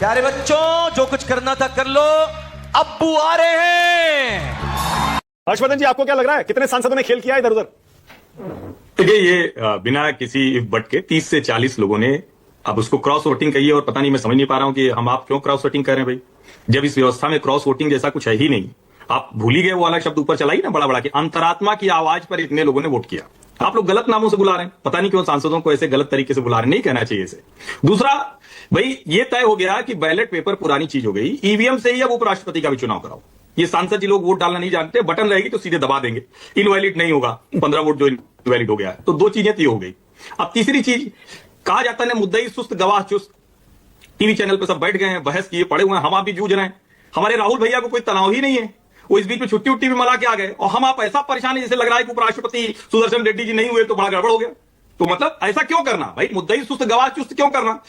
प्यारे बच्चों, जो कुछ करना था कर लो, अब्बू आ रहे हैं। हर्षवर्धन जी, आपको क्या लग रहा है कितने सांसदों ने खेल किया इधर उधर? देखिए, ये बिना किसी इफ बट के 30 से 40 लोगों ने अब उसको क्रॉस वोटिंग कही है, और पता नहीं, मैं समझ नहीं पा रहा हूं कि हम आप क्यों क्रॉस वोटिंग कर रहे हैं भाई, जब इस व्यवस्था में क्रॉस वोटिंग जैसा कुछ है ही नहीं। आप भूल ही गए वो वाला शब्द ऊपर चला ही ना बड़ा बड़ा कि अंतरात्मा की आवाज पर इतने लोगों ने वोट किया। आप लोग गलत नामों से बुला रहे हैं, पता नहीं क्यों सांसदों को ऐसे गलत तरीके से बुला रहे हैं, नहीं कहना चाहिए इसे। दूसरा, भाई ये तय हो गया कि बैलेट पेपर पुरानी चीज हो गई, ईवीएम से ही अब उपराष्ट्रपति का भी चुनाव कराओ। ये सांसद जी लोग वोट डालना नहीं जानते, बटन रहेगी तो सीधे दबा देंगे, इनवैलिड नहीं होगा 15 वोट जो इनवैलिड हो गया है। तो दो चीजें तो हो गई। अब तीसरी चीज, कहा जाता है मुद्दई सुस्त गवाह चुस्त। टीवी चैनल पे सब बैठ गए हैं, बहस किए पड़े हुए हैं, हम आप भी जूझ रहे हैं। हमारे राहुल भैया को कोई तनाव ही नहीं है, वो इस बीच में छुट्टी उट्टी भी मना के आ गए, और हम आप ऐसा परेशान है जैसे लग रहा है कि उपराष्ट्रपति सुदर्शन रेड्डी जी नहीं हुए तो बड़ा गड़बड़ हो गया। तो मतलब ऐसा क्यों करना भाई, मुद्दई सुस्त गवाह चुस्त क्यों करना?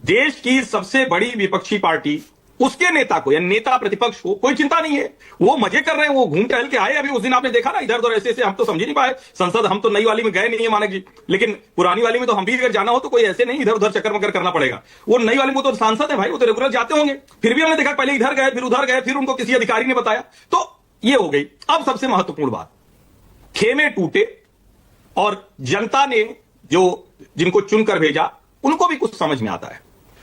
देश की सबसे बड़ी विपक्षी पार्टी, उसके नेता को या नेता प्रतिपक्ष को कोई चिंता नहीं है, वो मजे कर रहे हैं, वो घूम टहल के आए। अभी उस दिन आपने देखा ना, इधर उधर ऐसे ऐसे, हम तो समझ ही नहीं पाए संसद, हम तो नई वाली में गए नहीं है मानक जी, लेकिन पुरानी वाली में तो हम भी अगर जाना हो तो कोई ऐसे नहीं इधर उधर चक्कर मकर करना पड़ेगा। वो नई वाली में तो सांसद है भाई, वो तो रेगुलर जाते होंगे, फिर भी हमने देखा पहले इधर गए फिर उधर गए, फिर उनको किसी अधिकारी ने बताया। तो ये हो गई। अब सबसे महत्वपूर्ण बात, खेमे टूटे और जनता ने जो जिनको चुनकर भेजा उनको भी कुछ समझ में आता है।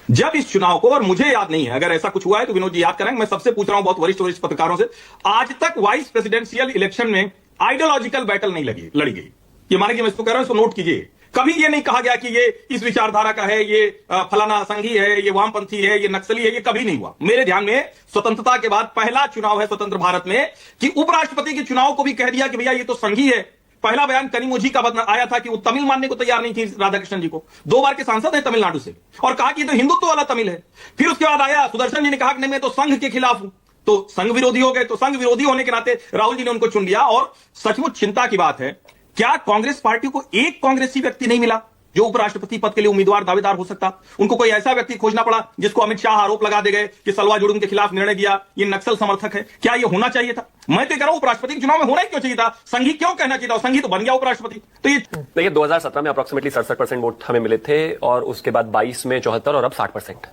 जब इस चुनाव को, और मुझे याद नहीं है, अगर ऐसा कुछ हुआ है तो विनोद जी याद करेंगे, मैं सबसे पूछ रहा हूं बहुत वरिष्ठ पत्रकारों से, आज तक वाइस प्रेसिडेंशियल इलेक्शन में आइडियोलॉजिकल बैटल नहीं लड़ी गई। ये माने कि मैं इसको कह रहा हूं, इसको नोट कीजिए। कभी ये नहीं कहा गया कि ये इस विचारधारा का है, ये फलाना संघी है, ये वामपंथी है, ये नक्सली है, ये कभी नहीं हुआ। मेरे ध्यान में स्वतंत्रता के बाद पहला चुनाव है स्वतंत्र भारत में कि उपराष्ट्रपति के चुनाव को भी कह दिया कि भैया ये तो संघी है। पहला बयान कनिमोझी का आया था कि वो तमिल मानने को तैयार नहीं थी राधाकृष्णन जी को, 2 बार के सांसद हैं तमिलनाडु से, और कहा कि ये तो हिंदुत्व वाला तमिल है। फिर उसके बाद आया सुदर्शन जी ने कहा कि नहीं मैं तो संघ के खिलाफ हूं, तो संघ विरोधी हो गए। तो संघ विरोधी होने के नाते राहुल जी ने उनको चुन लिया। और सचमुच चिंता की बात है, क्या कांग्रेस पार्टी को एक कांग्रेसी व्यक्ति नहीं मिला जो उपराष्ट्रपति पद के लिए उम्मीदवार दावेदार हो सकता? उनको कोई ऐसा व्यक्ति खोजना पड़ा जिसको अमित शाह आरोप लगा दे गए कि सलवा जुड़ूम के खिलाफ निर्णय दिया, ये नक्सल समर्थक है। क्या ये होना चाहिए था? मैं तो कह रहा हूं उपराष्ट्रपति के चुनाव में होना ही क्यों चाहिए था? संघी क्यों कहना चाहिए था? संघी तो बन गया उपराष्ट्रपति। तो ये देखिए, 2017 में अप्रोक्सीमेटली 67% वोट हमें मिले थे, और उसके बाद 22 में 74 और अब 60%।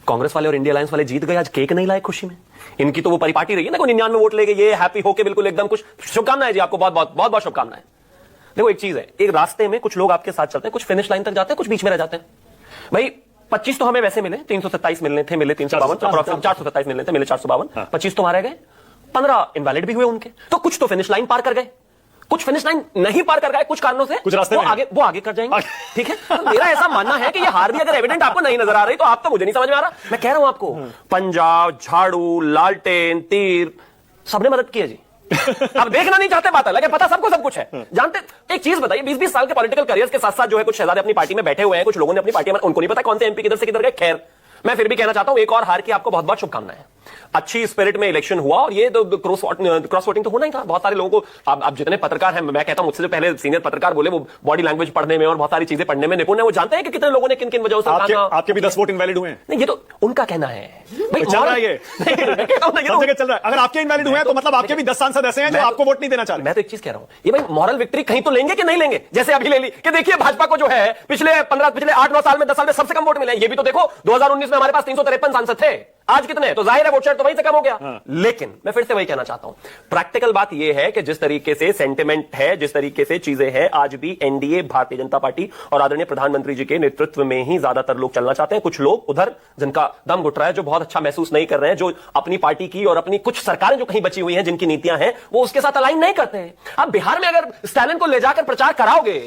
कांग्रेस वाले और इंडिया अलायंस वाले जीत गए, आज केक नहीं लाए खुशी में। इनकी तो वो परिपाटी रही है ना, कोई 99 वोट ले गए, ये हैप्पी होके बिल्कुल एकदम कुछ। शुभकामनाएं जी आपको, बहुत बहुत बहुत बहुत शुभकामनाएं। देखो, एक चीज है, एक रास्ते में कुछ लोग आपके साथ चलते हैं, कुछ फिनिश लाइन तक जाते हैं, कुछ बीच में रह जाते हैं। भाई 25 तो हमें वैसे मिले, 327 मिलने थे, मिले 352, 427 मिलने थे, मिले 452, 25 तो मारे गए, 15 इनवैलिड भी हुए उनके। तो कुछ तो फिनिश लाइन पार कर गए, कुछ फिनिश लाइन नहीं पार कर गए कुछ कारणों से, कुछ रास्ते वो आगे कर जाएंगे। ठीक है, तो मेरा ऐसा मानना है कि ये हार भी अगर एविडेंट आपको नहीं नजर आ रही तो आप तो मुझे नहीं समझ में आ रहा। मैं कह रहा हूं आपको, पंजाब, झाड़ू, लालटेन, तीर, सबने मदद की है जी। अब देखना नहीं चाहते, बात अलग है, पता सबको सब कुछ है, जानते। एक चीज बताइए, 20-20 साल के पॉलिटिकल करियर्स के साथ साथ जो है कुछ शहजादे अपनी पार्टी में बैठे हुए हैं, कुछ लोगों ने अपनी पार्टी में, उनको नहीं पता कौन से एमपी किधर से किधर गए। खैर, मैं फिर भी कहना चाहता हूं, एक और हार की आपको बहुत बहुत शुभकामनाएं। अच्छी स्पिरिट में इलेक्शन हुआ, और ये तो क्रॉस वोटिंग तो होना ही था। बहुत सारे लोगों को, आप जितने पत्रकार हैं, मैं कहता हूं मुझसे जो पहले सीनियर पत्रकार बोले, वो बॉडी लैंग्वेज पढ़ने में और बहुत सारी चीजें पढ़ने में निपुण है, वो जानते हैं कि कितने लोगों ने किन किन वजहों से आपके भी 10 वोट इनवैलिड हुए हैं। नहीं, ये तो उनका कहना है भाई, चल रहा है ये, सब जगह चल रहा है। अगर आपके इनवैलिड हुए हैं तो मतलब आपके भी 10 सांसद ऐसे हैं जो आपको वोट नहीं देना चाह रहे। मैं तो एक चीज कह रहा हूं, ये भाई मॉरल विक्ट्री कहीं तो लेंगे कि नहीं लेंगे? जैसे अभी ले ली कि देखिए भाजपा को जो है पिछले 8-9 साल में 10 साल में सबसे कम वोट मिले। ये भी तो देखो, 2019 में हमारे पास 353 सांसद थे, आज कितने? तो जाहिर है वोट शेयर तो वहीं से कम हो गया। लेकिन मैं फिर से वही कहना चाहता हूं, प्रैक्टिकल बात यह है कि जिस तरीके से सेंटिमेंट है, जिस तरीके से चीजें हैं, आज भी एनडीए, भारतीय जनता पार्टी और आदरणीय प्रधानमंत्री जी के नेतृत्व में ही ज्यादातर लोग चलना चाहते हैं। कुछ लोग उधर जिनका दम घुट रहा है, जो बहुत अच्छा महसूस नहीं कर रहे हैं, जो अपनी पार्टी की और अपनी कुछ सरकारें जो कहीं बची हुई हैं, जिनकी नीतियां हैं, वो उसके साथ अलाइन नहीं करते हैं। अब बिहार में अगर स्टालिन को ले जाकर प्रचार कराओगे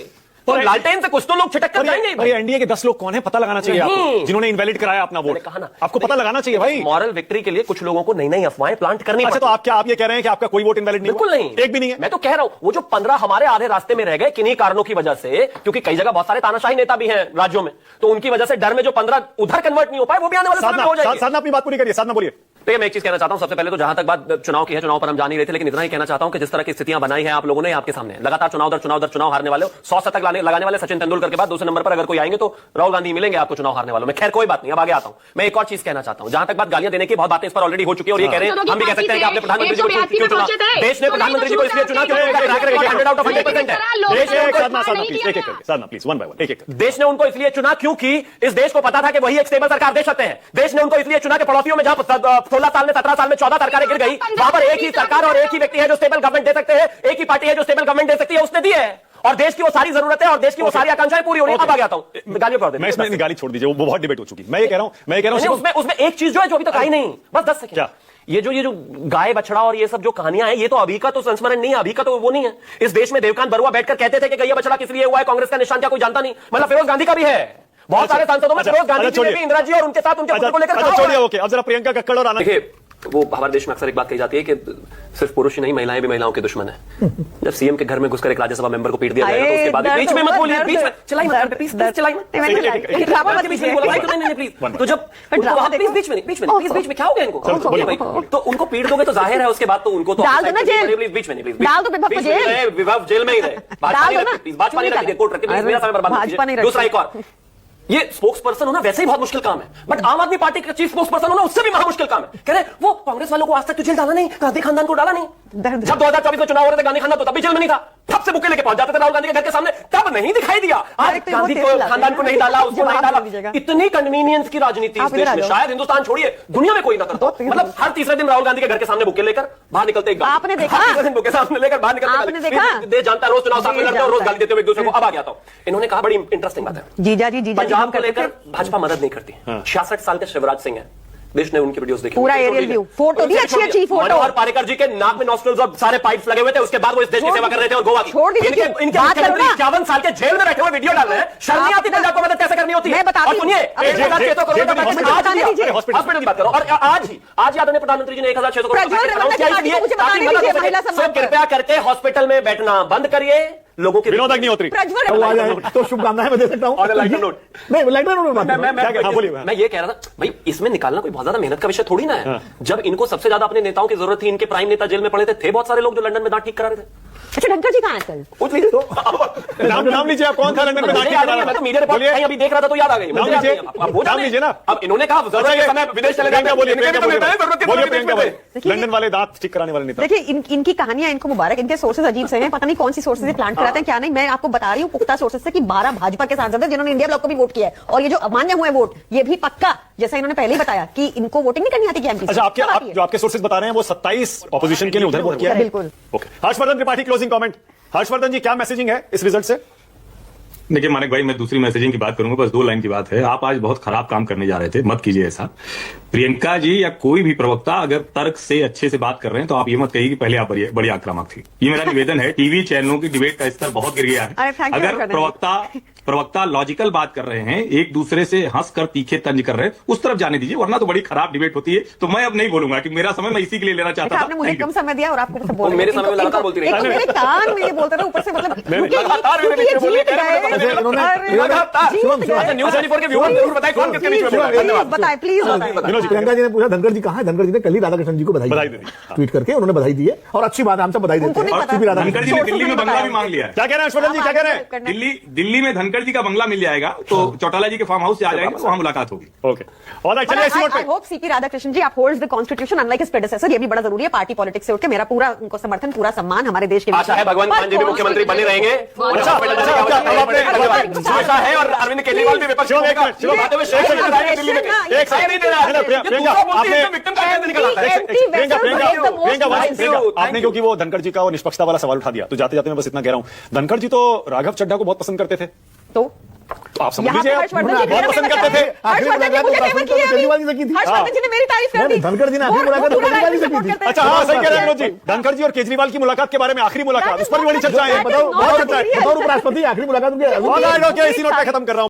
तो लालटेन से कुछ तो लोग छिटक कर जाएंगे। भाई एनडीए के 10 लोग कौन है पता लगाना चाहिए आपको, जिन्होंने इनवैलिड कराया अपना वोट। कहा ना, आपको पता लगाना चाहिए भाई। मॉरल विक्ट्री के लिए कुछ लोगों को नई नई अफवाहें प्लांट करनी। अच्छा, तो आप ये कह रहे हैं कि आपका कोई वोट इनवैलिड नहीं? बिल्कुल नहीं, एक भी नहीं है। मैं तो कह रहा हूं, वो जो 15 हमारे आधे रास्ते में रह गए किन्हीं कारणों की वजह से, क्योंकि कई जगह बहुत सारे तानाशाही नेता भी हैं राज्यों में, तो उनकी वजह से डर में जो 15 उधर कन्वर्ट नहीं हो पाए, वो भी आने वाले समय में हो जाएंगे। साधना अपनी बात पूरी करिए, साधना बोलिए। देखिए मैं एक चीज कहना चाहता हूं, सबसे पहले तो जहां तक बात चुनाव की है, चुनाव पर हम जा नहीं रहे थे, लेकिन इतना ही कहना चाहता हूं कि जिस तरह की स्थितियां बनाई है आप लोगों ने आपके सामने, लगातार चुनाव दर चुनाव हारने वाले हो, 100 शतक लगाने वाले सचिन तेंदुलकर के बाद दूसरे नंबर पर अगर कोई आएंगे तो राहुल गांधी मिलेंगे आपको चुनाव हारने वालों में। खैर कोई बात नहीं, अब आगे आता हूं। मैं एक और चीज कहना चाहता हूं, जहां तक बात गालियां देने की, बहुत बातें इस पर ऑलरेडी हो चुकी है और ये कह रहे हैं, हम भी कह सकते हैं कि आपने प्रधानमंत्री जी को क्यों चुना। देश ने प्रधानमंत्री जी को इसलिए चुना क्योंकि उनका ट्रैक रिकॉर्ड 100 आउट ऑफ 100% है। देश ने उनको इसलिए चुना क्योंकि इस देश को पता था कि वही एक स्टेबल सरकार दे सकते हैं। देश ने उनको इसलिए चुना कि पड़ोसियों में जहां 16 साल में 17 साल में 14 सरकारें गिर गई, वहां पर एक ही सरकार और एक ही व्यक्ति है जो स्टेबल गवर्नमेंट दे सकते हैं, एक ही पार्टी है जो स्टेबल गवर्नमेंट दे सकती है, उसने दी है। और देश की वो सारी जरूरतें और देश की वो सारी आकांक्षाएं पूरी हो रही है। अब आ गया हूं, गालियों पर मैं इसमें गाली छोड़ दीजिए, वो बहुत डिबेट हो चुकी। मैं ये कह रहा हूं उसमें एक चीज जो है जो अभी तक आई नहीं, बस 10 सेकंड। ये जो गाय बछड़ा और ये सब जो कहानियां हैं, ये तो अभी का तो संस्मरण नहीं है, अभी का तो वो नहीं है। इस देश में देवकांत बरुआ बैठकर कहते थे कि गैया बछड़ा किस लिए हुआ है, कांग्रेस का निशान क्या कोई जानता नहीं। मतलब फिरोज गांधी का भी है, बहुत सारे सांसदों में फिरोज गांधी जी ने भी इंदिरा जी और उनके साथ उनके पुत्र को लेकर छोड़िए। ओके, अब जरा प्रियंका कक्कड़ और आनंद। देखिए वो हमारे देश में अक्सर एक बात कही जाती है कि सिर्फ पुरुष ही नहीं, महिलाएं भी महिलाओं के दुश्मन है। जब सीएम के घर में घुसकर एक राज्यसभा मेंबर को पीट दिया जाएगा तो उसके बाद बीच में मत बोलिए, बीच में चलाई मत, प्लीज चलाई मत, प्लीज। तो जब प्लीज बीच में प्लीज क्या हो गया इनको, तो उनको पीट दोगे तो जाहिर है उसके बाद तो उनको तो डाल दो ना जेल, बीच में नहीं, डाल दो विभा को जेल, विभा जेल में ही रहे, भाजपा नहीं रखिए, कोर्ट रखिए, मेरा समय बर्बाद कीजिए। दूसरा एक और, ये स्पोक्स पर्सन होना वैसे ही बहुत मुश्किल काम है, बट आम आदमी पार्टी का चीफ स्पोक्स पर्सन होना उससे भी महा मुश्किल काम है। कह रहे वो कांग्रेस वालों को आज तक तो जेल डाला नहीं, गांधी खानदान को डाला नहीं। जब 2024 में चुनाव हो रहे थे गांधी खानदान तो तब भी जेल में नहीं था, तब से बुके लेके पहुंच जाते थे राहुल गांधी के घर के सामने, तब नहीं दिखाई दिया। आज गांधी को खानदान को नहीं डाला, उसको नहीं डाला। इतनी कन्वीनियंस की राजनीति इस देश में शायद हिंदुस्तान छोड़िए दुनिया में कोई ना करता। मतलब हर तीसरे दिन राहुल गांधी के घर के सामने बुके लेकर बाहर निकलते, आपने देखा, तीसरे दिन बुके सामने लेकर बाहर निकलते, देश जानता रोज चुनाव सामने लड़ते और रोज गाली देते हुए एक दूसरे को। अब आ गया था, इन्होंने कहा बड़ी इंटरेस्टिंग बात है, जीजा जी पंजाब को लेकर भाजपा मदद नहीं करती। 66 साल के शिवराज सिंह है, देश ने उनकी वीडियोस देखी, पूरा एरियल व्यू, फोटो दी अच्छी फोटो। मनोहर पारिकर जी के नाक में नॉस्ट्रल्स और सारे पाइप्स लगे हुए थे, उसके बाद वो इस देश की सेवा कर रहे थे और गोवा की। इनके मुख्यमंत्री 51 साल के जेल में बैठे हुए वीडियो डाल रहे हैं, शर्म नहीं आती पंजाब को मदद कैसे करनी होती है? और सुनिए, 1,600 करोड़ का पैकेज हॉस्पिटल की बात करो, और आज ही आदरणीय प्रधानमंत्री जी ने 1,600 करोड़ कृपया करके हॉस्पिटल में बैठना बंद करिए, लोगों की विनोद अग्निहोत्री तो शुभकामनाएं मैं दे सकता हूँ। मैं ये कह रहा था भाई, इसमें निकालना कोई बहुत ज्यादा मेहनत का विषय थोड़ी ना है। जब इनको सबसे ज्यादा अपने नेताओं की जरूरत थी, इनके प्राइम नेता जेल में पड़े थे बहुत सारे लोग जो लंदन में दांत ठीक करा रहे थे। अच्छा धनखड़ जी कहाँ है कल? नाम लीजिए, आप कौन था लंदन में दांत ठीक करा रहा? मैं तो मीडिया रिपोर्ट कहीं अभी देख रहा था तो याद आ गई। नाम लीजिए ना। अब इन्होंने कहा विदेश चले जाएंगे, बोलिए प्रियंका भाई, लंदन वाले दांत ठीक कराने वाले नेता। देखिए इनकी कहानियां, इनको मुबारक, इनके सोर्सेज अजीब से हैं, पता नहीं कौन सी सोर्सेज से प्लांट कराते हैं क्या नहीं। मैं आपको बता रही हूँ पुख्ता सोर्सेज से कि 12 भाजपा के सांसद हैं जिन्होंने इंडिया ब्लॉक को भी वोट किया है, और ये जो अमान्य हुए वोट ये भी पक्का, जैसा इन्होंने पहले ही बताया कि इनको वोटिंग नहीं करनी आती एमपी। अच्छा, जो आपके सोर्सेज बता रहे हैं वो 27 ऑपोजिशन के लिए उधर वोट किया है। बिल्कुल। Okay, Harshvardhan Tripathi closing comment. Harshvardhan ji, क्या मैसेजिंग है इस रिजल्ट से? देखिए मानिक भाई, मैं दूसरी मैसेजिंग की बात करूंगा, बस 2 लाइन की बात है। आप आज बहुत खराब काम करने जा रहे थे, मत कीजिए ऐसा। प्रियंका जी या कोई भी प्रवक्ता अगर तर्क से अच्छे से बात कर रहे हैं तो आप ये मत कहिए कि पहले आप बड़ी आक्रामक थी। ये मेरा निवेदन है। टीवी चैनलों की डिबेट का स्तर बहुत गिर गया है। अगर प्रवक्ता लॉजिकल बात कर रहे हैं, एक दूसरे से हंसकर तीखे तंज कर रहे हैं, उस तरफ जाने दीजिए, वरना तो बड़ी खराब डिबेट होती है। तो मैं अब नहीं बोलूंगा कि मेरा समय मैं इसी के लिए लेना चाहता था। आपने मुझे कम समय दिया और आपको मेरे समय में लगातार बोलती रही, मेरे कान में ये बोलते रहे ऊपर से, मतलब बताए प्लीज। प्रियंका जी ने पूछा धनखड़ जी कहाँ है, धनखड़ जी ने कल ही राधाकृष्णन जी को बधाई दी, ट्वीट करके उन्होंने बधाई दी है, और अच्छी बात है, हमसे बधाई देते हैं। धनखड़ जी ने दिल्ली में बंगला भी मांग लिया है। क्या कह रहे हैं हर्षवर्धन जी, क्या कह रहे हैं? दिल्ली में धनखड़ जी का बंगला मिल जाएगा तो चौटाला जी के फार्म हाउस से आ जाएंगे, वहां मुलाकात होगी। ओके, ऑलराइट, चलिए इसी नोट पे। आई होप सीपी राधाकृष्णन जी आप holds the constitution unlike his प्रेडेसेसर, ये भी बड़ा जरूरी है। पार्टी पॉलिटिक्स से उठ के मेरा पूरा उनको समर्थन, पूरा सम्मान हमारे देश के लिए। आशा है भगवंत मान जी भी मुख्यमंत्री बने रहेंगे, आशा है, और अरविंद केजरीवाल भी विपक्ष आपने, क्योंकि वो धनखड़ जी का वो निष्पक्षता वाला सवाल उठा दिया, तो जाते जाते मैं बस इतना कह रहा हूं, धनखड़ जी तो राघव चड्ढा को बहुत पसंद करते थे, तो आप समझ लीजिए, बहुत पसंद करते थे। हर्षवर्धन जी ने मेरी तारीफ कर दी, धनखड़ जी ने आखिरी मुलाकात केजरीवाल जी से की थी। अच्छा, हाँ सही कह रहे हैं विनोद जी, धनखड़ जी और केजरीवाल की मुलाकात के बारे में, आखिरी मुलाकात, उस पर भी बड़ी चर्चा है। बताओ उपराष्ट्रपति आखिरी मुलाकात उनकी। इसी नोट पे खत्म कर रहा हूं।